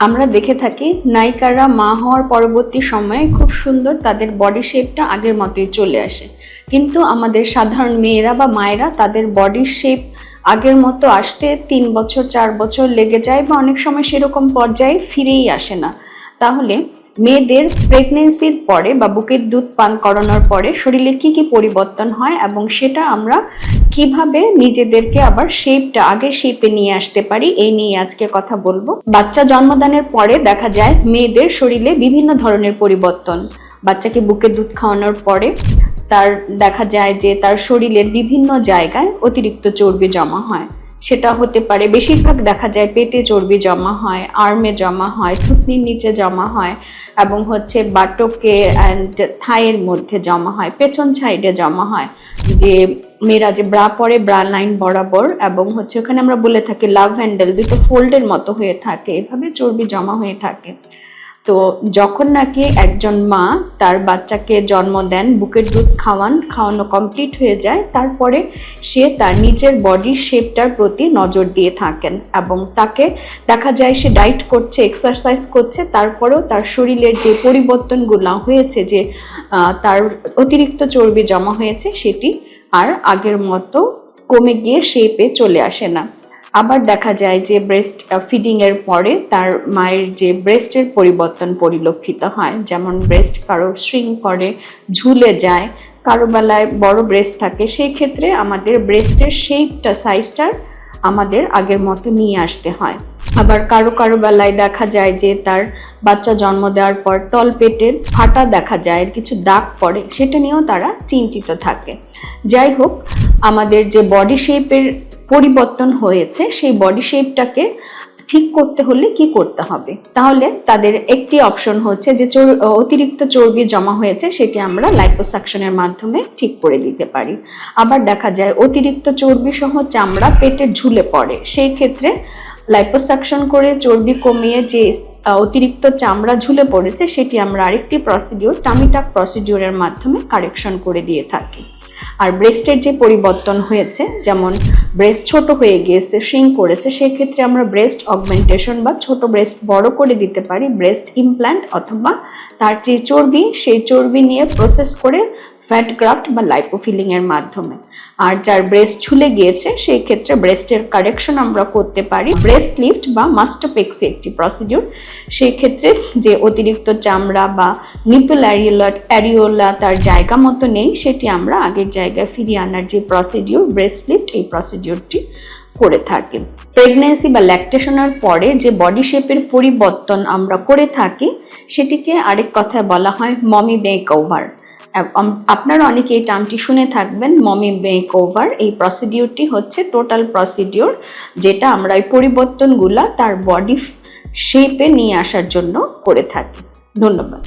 আমরা দেখে থাকি নায়িকারা মা হওয়ার পরবর্তী সময়ে খুব সুন্দর তাদের বডি শেপটা আগের মতোই চলে আসে, কিন্তু আমাদের সাধারণ মেয়েরা বা মায়েরা তাদের বডি শেপ আগের মতো আসতে 3 বছর 4 বছর লেগে যায় বা অনেক সময় সেরকম পর্যায়ে ফিরেই আসে না। তাহলে মেয়েদের প্রেগনেন্সির পরে বা বুকের দুধ পান করানোর পরে শরীরে কি কি পরিবর্তন হয় এবং সেটা আমরা কিভাবে নিজেদেরকে আবার শেপটা আগের শেপে নিয়ে আসতে পারি, এই নিয়ে আজকে কথা বলবো। বাচ্চা জন্মদানের পরে দেখা যায় মেয়েদের শরীরে বিভিন্ন ধরনের পরিবর্তন। বাচ্চাকে বুকের দুধ খাওয়ানোর পরে তার দেখা যায় যে তার শরীরের বিভিন্ন জায়গায় অতিরিক্ত চর্বি জমা হয়। সেটা হতে পারে, বেশিরভাগ দেখা যায় পেটে চর্বি জমা হয়, আর্মে জমা হয়, থুতনির নিচে জমা হয় এবং বাটকে অ্যান্ড থাইয়ের মধ্যে জমা হয়, পেছন সাইডে জমা হয়। যে মেয়েরা যে ব্রা পরে ব্রা লাইন বরাবর এবং ওখানে আমরা বলে থাকি লাভ হ্যান্ডেল, দুটো ফোল্ডের মতো হয়ে থাকে, এভাবে চর্বি জমা হয়ে থাকে। তো যখন নাকি একজন মা তার বাচ্চাকে জন্ম দেন, বুকের দুধ খাওয়ানো কমপ্লিট হয়ে যায়, তারপরে সে তার নিজের বডির শেপটার প্রতি নজর দিয়ে থাকেন এবং তাকে দেখা যায় সে ডায়েট করছে, এক্সারসাইজ করছে, তারপরেও তার শরীরের যে পরিবর্তনগুলো হয়েছে, যে তার অতিরিক্ত চর্বি জমা হয়েছে, সেটি আর আগের মতো কমে গিয়ে শেপে চলে আসে না। আবার দেখা যায় যে ব্রেস্ট ফিডিং এর পরে তার মায়ের যে ব্রেস্টের পরিবর্তন পরিলক্ষিত হয়, যেমন ব্রেস্ট কারো শ্রিঙ্ক করে, ঝুলে যায়, কারো বেলায় বড় ব্রেস্ট থাকে, সেই ক্ষেত্রে আমাদের ব্রেস্টের শেপটা সাইজটা আমাদের আগের মতো নিয়ে আসতে হয়। আবার কারো বেলায় দেখা যায় যে তার বাচ্চা জন্ম দেওয়ার পর তল পেটের ফাটা দেখা যায়, কিছু দাগ পড়ে, সেটা নিয়েও তারা চিন্তিত থাকে। যাই হোক, আমাদের যে বডি শেপের পরিবর্তন হয়েছে সেই বডি শেপটাকে ঠিক করতে হলে কি করতে হবে? তাহলে তাদের একটি অপশন হচ্ছে যে অতিরিক্ত চর্বি জমা হয়েছে সেটি আমরা লাইপোসাকশনের মাধ্যমে ঠিক করে দিতে পারি। আবার দেখা যায় অতিরিক্ত চর্বি সহ চামড়া পেটে ঝুলে পড়ে, সেই ক্ষেত্রে লাইপোসাকশন করে চর্বি কমিয়ে যে অতিরিক্ত চামড়া ঝুলে পড়েছে সেটি আমরা আরেকটি প্রসিডিউর, টামি টাক প্রসিডিউরের মাধ্যমে কারেকশন করে দিয়ে থাকি। আর ব্রেস্টের যে পরিবর্তন হয়েছে, যেমন ব্রেস্ট ছোট হয়ে গিয়েছে, শ্রিঙ্ক করেছে, সেক্ষেত্রে আমরা ব্রেস্ট অগমেন্টেশন বা ছোট ব্রেস্ট বড় করে দিতে পারি, ব্রেস্ট ইমপ্ল্যান্ট, অথবা তার যে চর্বি সেই চর্বি নিয়ে প্রসেস করে ফ্যাট গ্রাফট বা লাইপোফিলিং এর মাধ্যমে। আর যার ব্রেস্ট ঝুলে গিয়েছে সেই ক্ষেত্রে ব্রেস্টের কারেকশন আমরা করতে পারি ব্রেস্ট লিফট বা মাস্টোপেক্সি একটি প্রসিডিউর। সেই ক্ষেত্রে যে অতিরিক্ত চামড়া বা নিপল অ্যারিওলা তার জায়গা মতো নেই, সেটি আমরা আগের জায়গায় ফিরিয়ে আনার যে প্রসিডিউর ব্রেস্ট লিফট, এই প্রসিডিউরটি করে থাকি। প্রেগন্যান্সি বা ল্যাকটেশনের পরে যে বডি শেপের পরিবর্তন আমরা করে থাকি সেটিকে আরেক কথায় বলা হয় মমি মেক ওভার। আপনারা অনেকে এই টার্মটি শুনে থাকবেন, মমি মেক ওভার। এই প্রসিডিউরটি হচ্ছে টোটাল প্রসিডিউর, যেটা আমরা এই পরিবর্তনগুলা তার বডি শেপে নিয়ে আসার জন্য করে থাকি। ধন্যবাদ।